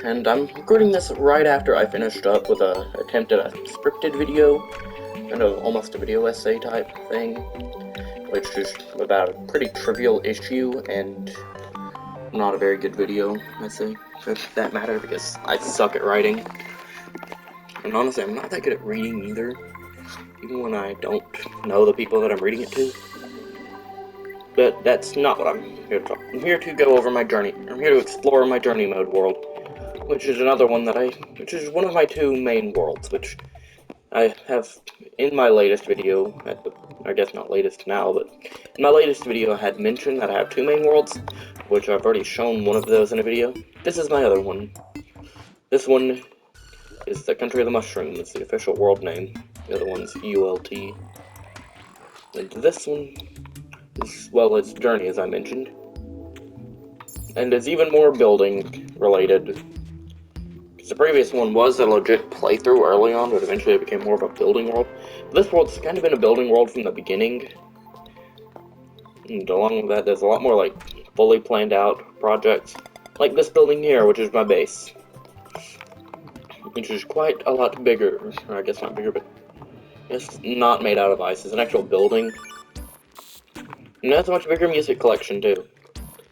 and I'm recording this right after I finished up with a attempt at a scripted video, kind of almost a video essay type thing, which is about a pretty trivial issue and not a very good video essay, for that matter, because I suck at writing. And honestly, I'm not that good at reading either, even when I don't know the people that I'm reading it to. But that's not what I'm here to talk. I'm here to go over my journey. I'm here to explore my journey mode world, which is another one which is one of my two main worlds, which I have in my latest video, I guess not latest now, but in my latest video I had mentioned that I have two main worlds, which I've already shown one of those in a video. This is my other one. This one is the Country of the Mushroom, it's the official world name. The other one's ULT. And this one is, well, it's Journey, as I mentioned. And it's even more building related. The previous one was a legit playthrough early on, but eventually it became more of a building world. But this world's kind of been a building world from the beginning. And along with that, there's a lot more, like, fully planned out projects. Like this building here, which is my base. Which is quite a lot bigger. Or I guess not bigger, but it's not made out of ice. It's an actual building. And it has a much bigger music collection, too.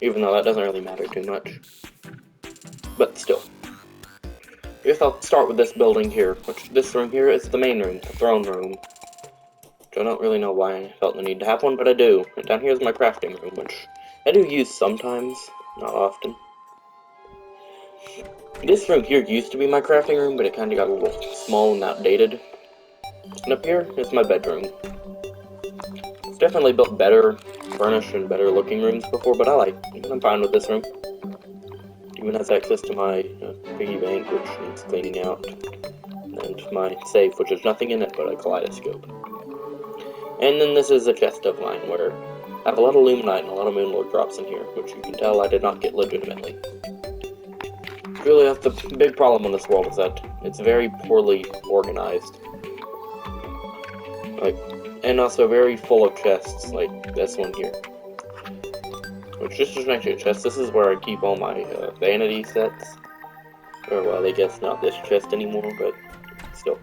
Even though that doesn't really matter too much. But still. I guess I'll start with this building here, which this room here is the main room, the throne room. Which I don't really know why I felt the need to have one, but I do. And down here is my crafting room, which I do use sometimes, not often. This room here used to be my crafting room, but it kind of got a little small and outdated. And up here is my bedroom. It's definitely built better, furnished, and better looking rooms before, but I'm fine with this room. Even has access to my piggy bank, which needs cleaning out, and my safe, which has nothing in it but a kaleidoscope. And then this is a chest of mine, where I have a lot of luminite and a lot of moonlord drops in here, which you can tell I did not get legitimately. Really, that's the big problem in this world, is that it's very poorly organized. And also very full of chests, like this one here. Which this isn't actually a chest, this is where I keep all my vanity sets. Or, well, I guess not this chest anymore, but still.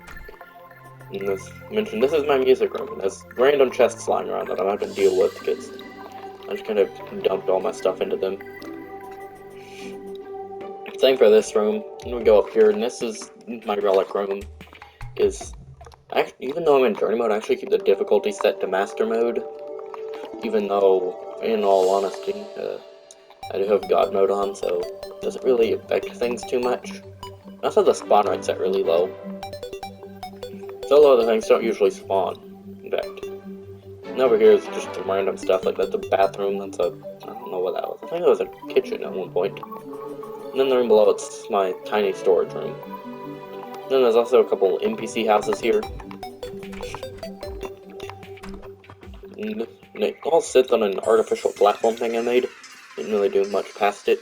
And this is my music room, and there's random chests lying around that I'm having to deal with, because I just kind of dumped all my stuff into them. Same for this room. I'm gonna go up here, and this is my relic room. Even though I'm in journey mode, I actually keep the difficulty set to master mode. Even though, in all honesty, I do have God mode on, so it doesn't really affect things too much. Also, the spawn rate's set really low. So low that things don't usually spawn, in fact. And over here is just some random stuff, like that's a bathroom, I don't know what that was. I think it was a kitchen at one point. And then the room below, it's my tiny storage room. And then there's also a couple NPC houses here. And it all sits on an artificial platform thing I made. Didn't really do much past it.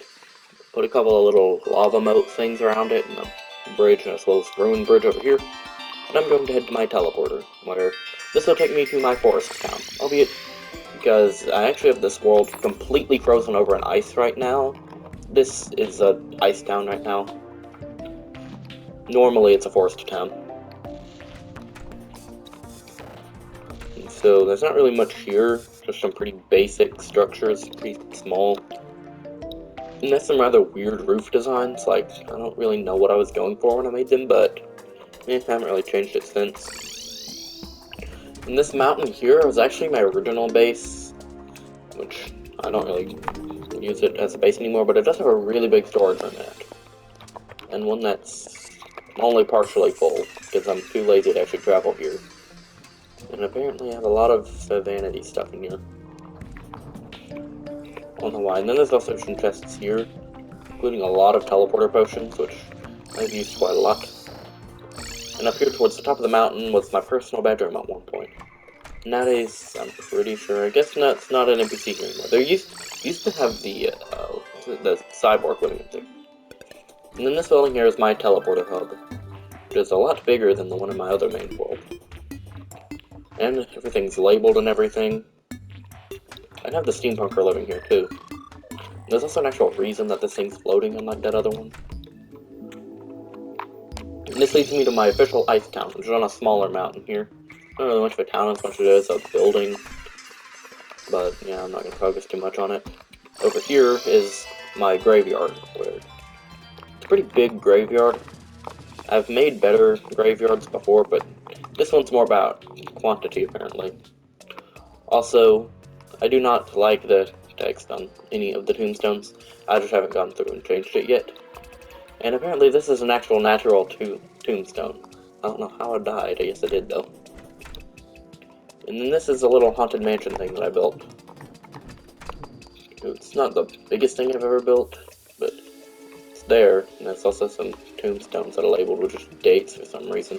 Put a couple of little lava moat things around it, and a bridge, as well as a ruined bridge over here. And I'm going to head to my teleporter, where this will take me to my forest town. Albeit, because I actually have this world completely frozen over in ice right now. This is a ice town right now. Normally it's a forest town. And so there's not really much here, just some pretty basic structures, pretty small. And there's some rather weird roof designs, like, I don't really know what I was going for when I made them, but I haven't really changed it since. And this mountain here was actually my original base, which I don't really use it as a base anymore, but it does have a really big storage room in it. And one that's only partially full, because I'm too lazy to actually travel here. And apparently I have a lot of vanity stuff in here. I don't know why. And then there's also some chests here, including a lot of teleporter potions, which I've used quite a lot. And up here towards the top of the mountain was my personal bedroom at one point. Nowadays, I'm pretty sure, I guess it's not an NPC here anymore. There used to have the cyborg living there. And then this building here is my teleporter hub, which is a lot bigger than the one in my other main world. And everything's labeled and everything. I have the steampunker living here too. There's also an actual reason that this thing's floating unlike that other one. And this leads me to my official ice town, which is on a smaller mountain here. Not really much of a town as much as it is a building, but yeah, I'm not going to focus too much on it. Over here is my graveyard, where it's a pretty big graveyard. I've made better graveyards before, but this one's more about quantity, apparently. Also, I do not like the text on any of the tombstones. I just haven't gone through and changed it yet. And apparently this is an actual natural tombstone. I don't know how I died, I guess I did though. And then this is a little haunted mansion thing that I built. It's not the biggest thing I've ever built, but it's there. And there's also some tombstones that are labeled with just dates for some reason.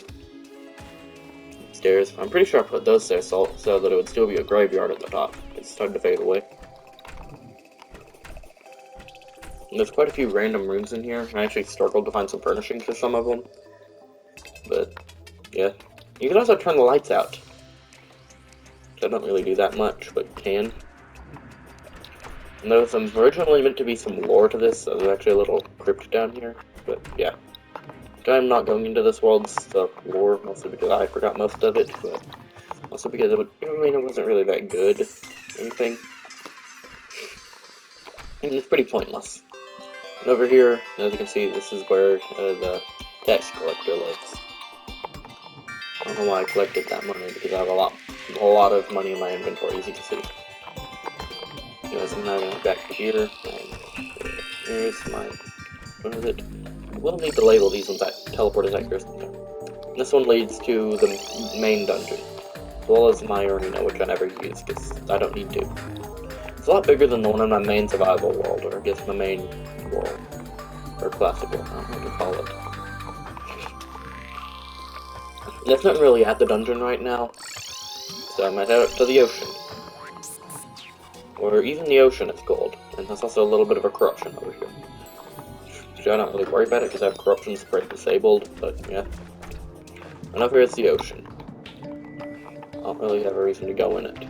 Stairs. I'm pretty sure I put those there so that it would still be a graveyard at the top. It's starting to fade away. And there's quite a few random rooms in here. I actually struggled to find some furnishings for some of them. But, yeah. You can also turn the lights out. I don't really do that much, but can. And there was originally meant to be some lore to this, so there's actually a little crypt down here. But, yeah. I'm not going into this world's lore, mostly because I forgot most of it, but also because it wasn't really that good or anything. And it's pretty pointless. And over here, as you can see, this is where the tax collector lives. I don't know why I collected that money, because I have a lot of money in my inventory, as you can see. Anyways, I'm now going to go back here, and here's my, what is it? We'll need to label these ones that teleport us accurate. This one leads to the main dungeon, as well as my arena, which I never use, because I don't need to. It's a lot bigger than the one in my main survival world, or I guess my main world, or classic world, I don't know what to call it. There's not really at the dungeon right now, so I might head up to the ocean. Or even the ocean is gold, and there's also a little bit of a corruption over here. I don't really worry about it because I have corruption spray disabled, but yeah. And over here is the ocean. I don't really have a reason to go in it.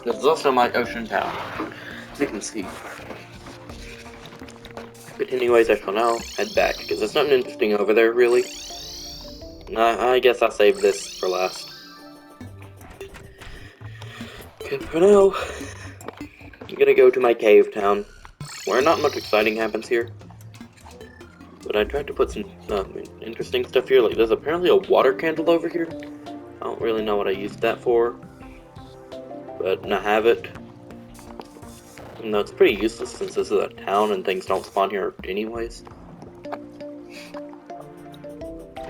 This is also my ocean town, as you can see. But anyways, I shall now head back, because there's nothing interesting over there, really. I guess I'll save this for last. Okay, for now, I'm gonna go to my cave town, where not much exciting happens here. But I tried to put some interesting stuff here, like there's apparently a water candle over here. I don't really know what I used that for, but I have it. No, it's pretty useless since this is a town and things don't spawn here anyways.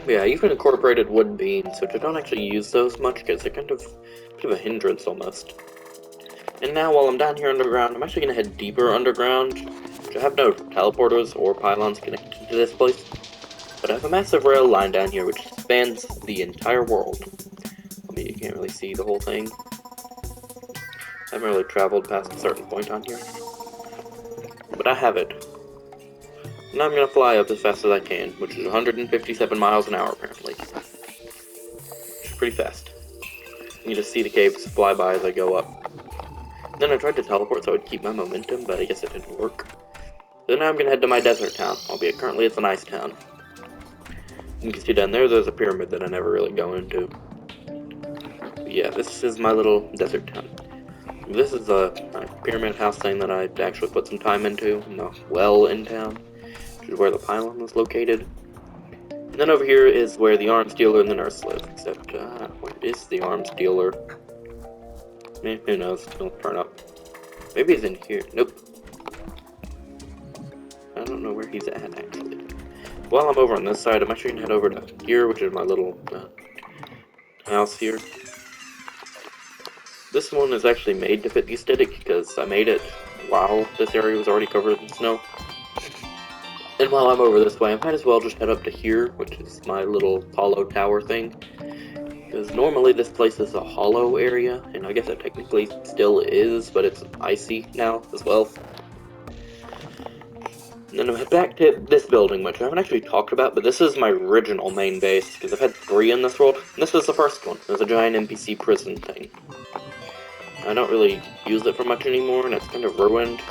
Yeah, I even incorporated wood beams, which I don't actually use those much because they're kind of a bit of a hindrance almost. And now while I'm down here underground, I'm actually going to head deeper underground. I have no teleporters or pylons connected to this place, but I have a massive rail line down here which spans the entire world. I mean, you can't really see the whole thing. I haven't really traveled past a certain point on here, but I have it. Now I'm going to fly up as fast as I can, which is 157 miles an hour apparently. Which is pretty fast. You just see the caves fly by as I go up. Then I tried to teleport so I would keep my momentum, but I guess it didn't work. So now I'm going to head to my desert town, albeit currently it's an ice town. You can see down there, there's a pyramid that I never really go into. But yeah, this is my little desert town. This is a pyramid house thing that I actually put some time into, in the well in town, which is where the pylon was located. And then over here is where the arms dealer and the nurse live, except, where is the arms dealer? Who knows, he'll turn up. Maybe he's in here. Nope. I don't know where he's at, actually. While I'm over on this side, I'm actually going to head over to here, which is my little house here. This one is actually made to fit the aesthetic, because I made it while this area was already covered in snow. And while I'm over this way, I might as well just head up to here, which is my little hollow tower thing. Because normally this place is a hollow area, and I guess it technically still is, but it's icy now as well. And then I'm head back to this building, which I haven't actually talked about, but this is my original main base, because I've had 3 in this world. And this was the first one. It was a giant NPC prison thing. I don't really use it for much anymore, and it's kind of ruined.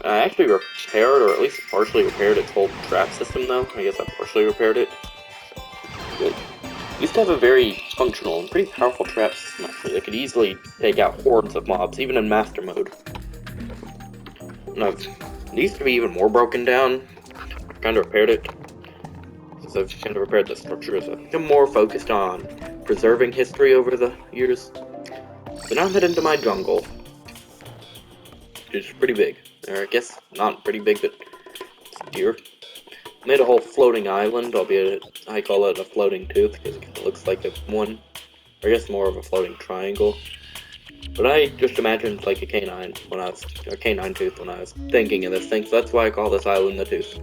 I actually repaired, or at least partially repaired, its whole trap system, though. I guess I partially repaired it. It used to have a very functional and pretty powerful trap system, actually. That could easily take out hordes of mobs, even in master mode. And it used to be even more broken down. I've kind of repaired it. So I've kind of repaired the structure, so I'm more focused on preserving history over the years. So now I'm heading to my jungle. Which is pretty big. Or I guess not pretty big, but it's deer. Made a whole floating island, albeit I call it a floating tooth because it looks like a one, or I guess more of a floating triangle. But I just imagined like a canine when I was, or canine tooth when I was thinking of this thing, so that's why I call this island the tooth.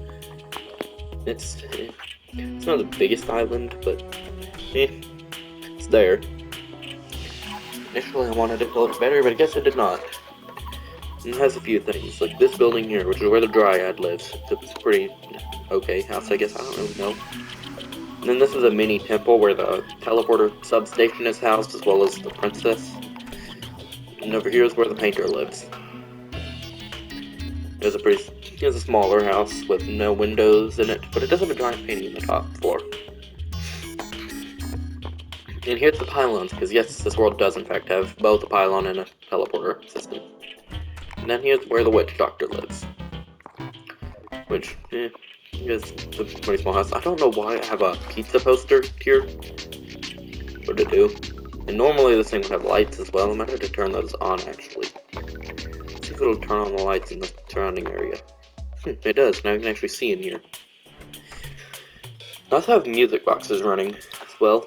It's not the biggest island, but it's there. Initially I wanted it to look better, but I guess it did not. And it has a few things, like this building here, which is where the Dryad lives. It's a pretty okay house, I guess, I don't really know. And then this is a mini temple where the teleporter substation is housed, as well as the princess. And over here is where the painter lives. It's a smaller house with no windows in it, but it does have a giant painting in the top floor. And here's the pylons, because yes, this world does in fact have both a pylon and a teleporter system. And then here's where the witch doctor lives. Which, is a pretty small house. I don't know why I have a pizza poster here. What to do? And normally this thing would have lights as well. I might have to turn those on actually. Let's see if it'll turn on the lights in the surrounding area. It does. Now you can actually see in here. I also have music boxes running as well.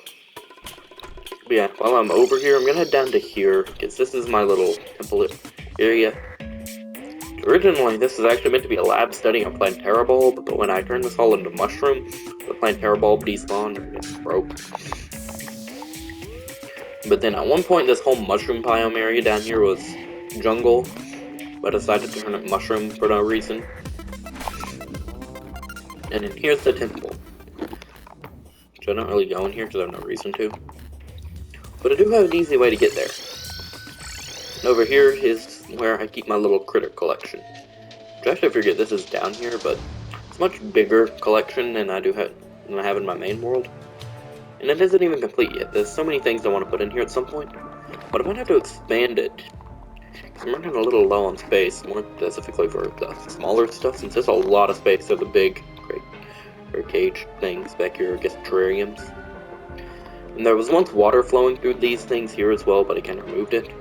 But yeah, while I'm over here, I'm gonna head down to here, because this is my little temple area. Originally, this is actually meant to be a lab study on Plantera Bulb, but when I turned this all into mushroom, the Plantera Bulb despawned and it broke. But then at one point, this whole mushroom biome area down here was jungle, but I decided to turn it mushroom for no reason. And then here's the temple. So I don't really go in here because I have no reason to. But I do have an easy way to get there. And over here is where I keep my little critter collection. Which actually I forget this is down here, but it's a much bigger collection than I have in my main world. And it isn't even complete yet. There's so many things I want to put in here at some point. But I might have to expand it. Because I'm running a little low on space, more specifically for the smaller stuff, since there's a lot of space for the big cage things back here, I guess terrariums. And there was once water flowing through these things here as well, but I kind of removed it.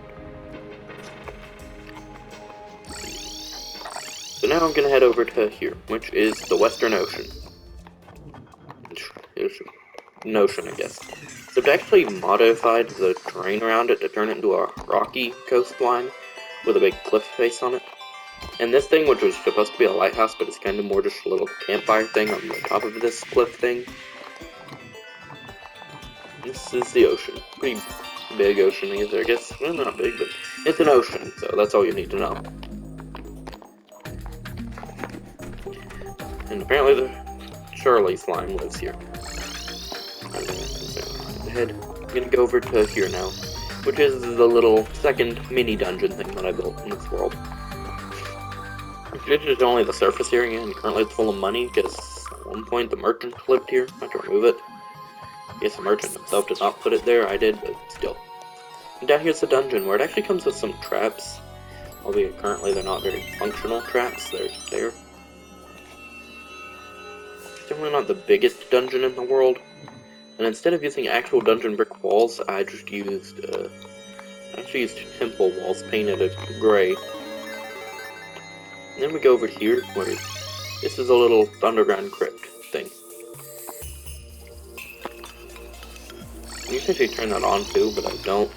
So now I'm going to head over to here, which is the Western Ocean. Ocean, I guess. So they've actually modified the terrain around it to turn it into a rocky coastline with a big cliff face on it. And this thing, which was supposed to be a lighthouse, but it's kind of more just a little campfire thing on the top of this cliff thing. This is the ocean. Pretty big ocean, I guess. Well, not big, but it's an ocean, so that's all you need to know. And apparently the Shirley slime lives here. I'm gonna go over to here now, which is the little second mini dungeon thing that I built in this world. It's just only the surface area, and currently it's full of money, because at one point the merchant lived here. I had to remove it. Yes, the merchant himself did not put it there, I did, but still. And down here's the dungeon, where it actually comes with some traps. Albeit currently they're not very functional traps, they're there. It's definitely not the biggest dungeon in the world. And instead of using actual dungeon brick walls, I just used, temple walls painted a gray. And then we go over here, where this is a little underground crypt thing. You can actually turn that on too, but I don't.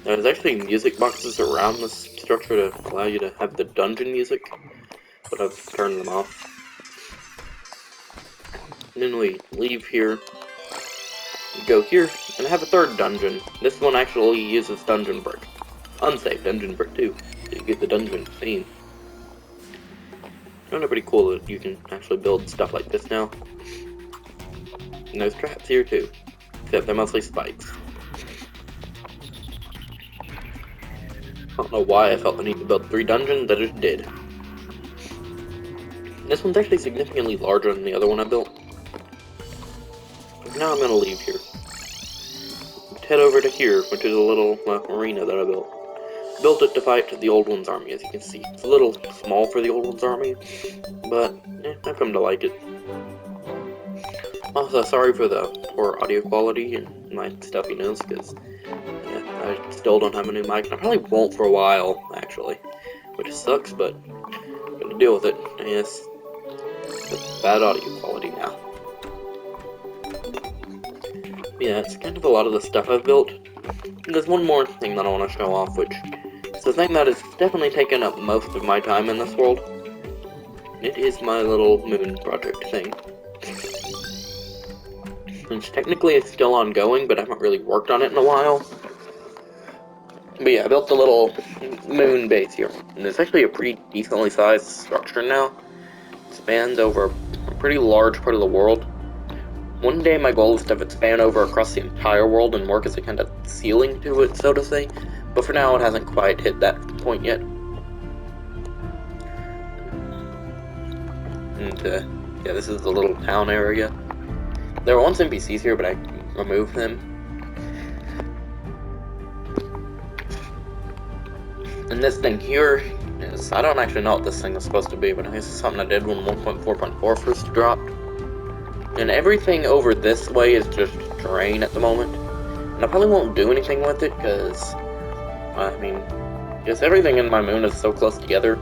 There's actually music boxes around this structure to allow you to have the dungeon music, but I've turned them off. And then we leave here, go here, and have a third dungeon. This one actually uses dungeon brick. Unsafe dungeon brick too, so you get the dungeon theme. It's pretty cool that you can actually build stuff like this now. And there's traps here too, except they're mostly spikes. I don't know why I felt the need to build 3 dungeons, I just did. This one's actually significantly larger than the other one I built. Now I'm gonna leave here. Head over to here, which is a little arena that I built. Built it to fight the Old One's army, as you can see. It's a little small for the Old One's army, but I've come to like it. Also, sorry for the poor audio quality and my stuffy nose, because I still don't have a new mic, and I probably won't for a while, actually. Which sucks, but I'm gonna deal with it, I guess. With bad audio quality now. Yeah, it's kind of a lot of the stuff I've built. And there's one more thing that I want to show off, which is the thing that has definitely taken up most of my time in this world. It is my little moon project thing. Which technically is still ongoing, but I haven't really worked on it in a while. But yeah, I built a little moon base here. And it's actually a pretty decently sized structure now. It spans over a pretty large part of the world. One day my goal is to have it span over across the entire world and work as a kind of ceiling to it, so to say. But for now, it hasn't quite hit that point yet. And, yeah, this is the little town area. There were once NPCs here, but I removed them. And this thing here is, I don't actually know what this thing is supposed to be, but this is something I did when 1.4.4 first dropped. And everything over this way is just terrain at the moment. And I probably won't do anything with it, because, I mean, just everything in my moon is so close together.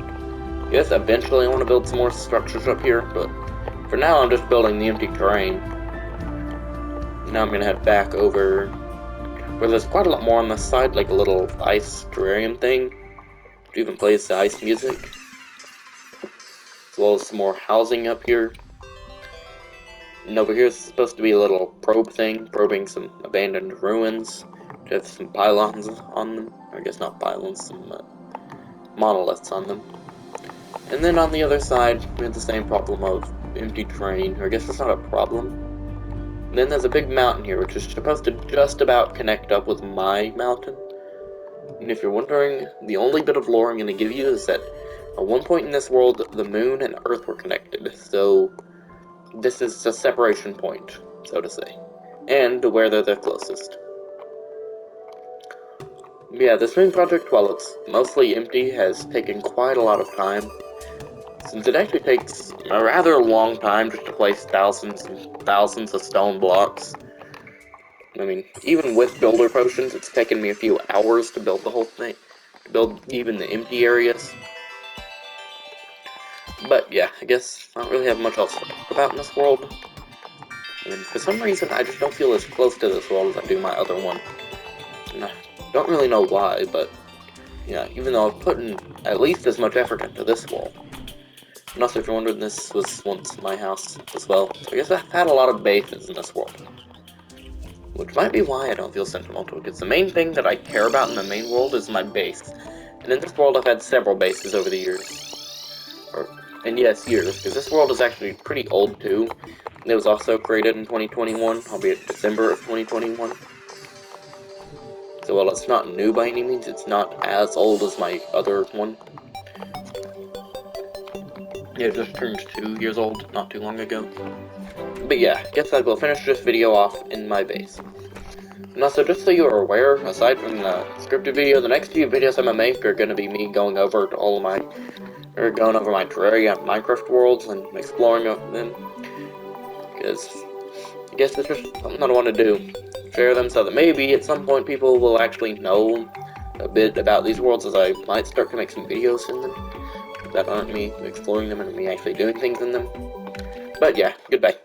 Yes, eventually I want to build some more structures up here, but for now I'm just building the empty terrain. Now I'm going to head back over where there's quite a lot more on this side, like a little ice terrarium thing. It even plays the ice music. As well as some more housing up here. And over here is supposed to be a little probe thing, probing some abandoned ruins. Which have some pylons on them. I guess not pylons, some monoliths on them. And then on the other side, we have the same problem of empty terrain. Or I guess it's not a problem. And then there's a big mountain here, which is supposed to just about connect up with my mountain. And if you're wondering, the only bit of lore I'm going to give you is that at one point in this world, the moon and Earth were connected. So this is a separation point, so to say, and where they're the closest. Yeah, this moon project, while it's mostly empty, has taken quite a lot of time, since it actually takes a rather long time just to place thousands and thousands of stone blocks. I mean, even with builder potions, it's taken me a few hours to build the whole thing, to build even the empty areas. But yeah, I guess I don't really have much else to talk about in this world. And for some reason, I just don't feel as close to this world as I do my other one. And I don't really know why, but yeah, even though I've put in at least as much effort into this world. And also, if you're wondering, this was once my house as well. So I guess I've had a lot of bases in this world. Which might be why I don't feel sentimental, because the main thing that I care about in the main world is my base. And in this world, I've had several bases over the years. And yes, years, because this world is actually pretty old too. It was also created in 2021, albeit December of 2021. So while it's not new by any means, it's not as old as my other one. Yeah, it just turned 2 years old not too long ago. But yeah, I guess I will finish this video off in my base. And also, just so you are aware, aside from the scripted video, the next few videos I'm gonna make are gonna be me going over all of my going over my Terraria and Minecraft worlds and exploring them. Because I guess it's just something that I want to do. Share them so that maybe at some point people will actually know a bit about these worlds, as I might start to make some videos in them that aren't me exploring them and me actually doing things in them. But yeah, goodbye.